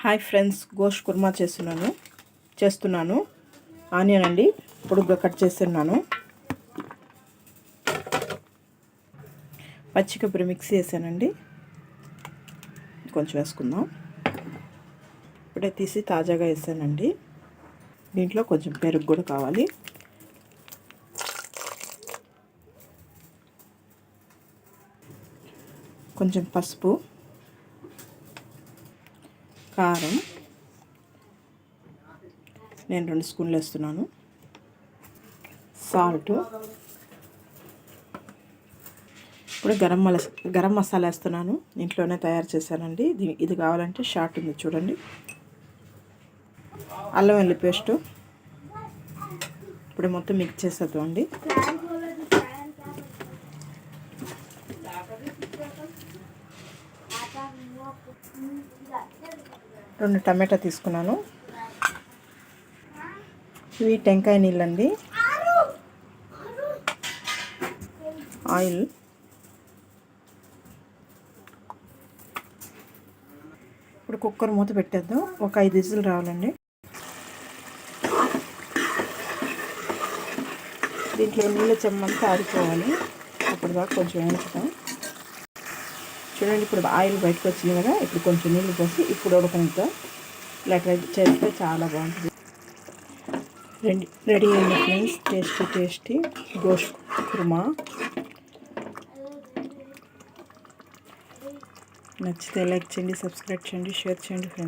Hi friends, గోష్ కుర్మా చేస్తున్నాను. Onion అండి, పొడుగ్గా కట్ చేస్తున్నాను. పచ్చి కొబ్బరి మిక్సీ వేసానండి, కొంచెం వేసుకుందాం. ఇప్పుడే తీసి తాజాగా వేసానండి. దీంట్లో కొంచెం పెరుగు కూడా కావాలి. కొంచెం పసుపు, కారం నేను 2 స్పూన్లు వేస్తున్నాను. సాల్ట్, ఇప్పుడు గరం మసాలా వేస్తున్నాను. ఇంట్లోనే తయారు చేశానండి. ఇది కావాలంటే షార్ట్ ఉంది చూడండి. అల్లం వెల్లుల్లి పేస్టు ఇప్పుడు మొత్తం మిక్స్ చేసేద్దామండి. రెండు టమాటా తీసుకున్నాను. ఇవి టెంకాయ నీళ్ళండి. ఆయిల్, ఇప్పుడు కుక్కర్ మూత పెట్టేద్దాం. ఒక 5 విజిల్ రావాలండి. దీంట్లో నీళ్ళ చెమ్మంతా ఆరిపోవాలి. అప్పుడు దాకా కొంచెం వేయించుతాం. చూడండి, ఇప్పుడు ఆయిల్ బయటకు వచ్చింది కదా. ఇప్పుడు కొంచెం నీళ్ళు పోసి ఇప్పుడు ఉడకనిద్దాం. ఇలా ట్రై చేస్తే చాలా బాగుంటుంది. రెడీ అయింది ఫ్రెండ్స్, టేస్టీ గోష్ కుర్మా. నచ్చితే లైక్ చేయండి, సబ్స్క్రైబ్ చేయండి, షేర్ చేయండి ఫ్రెండ్స్.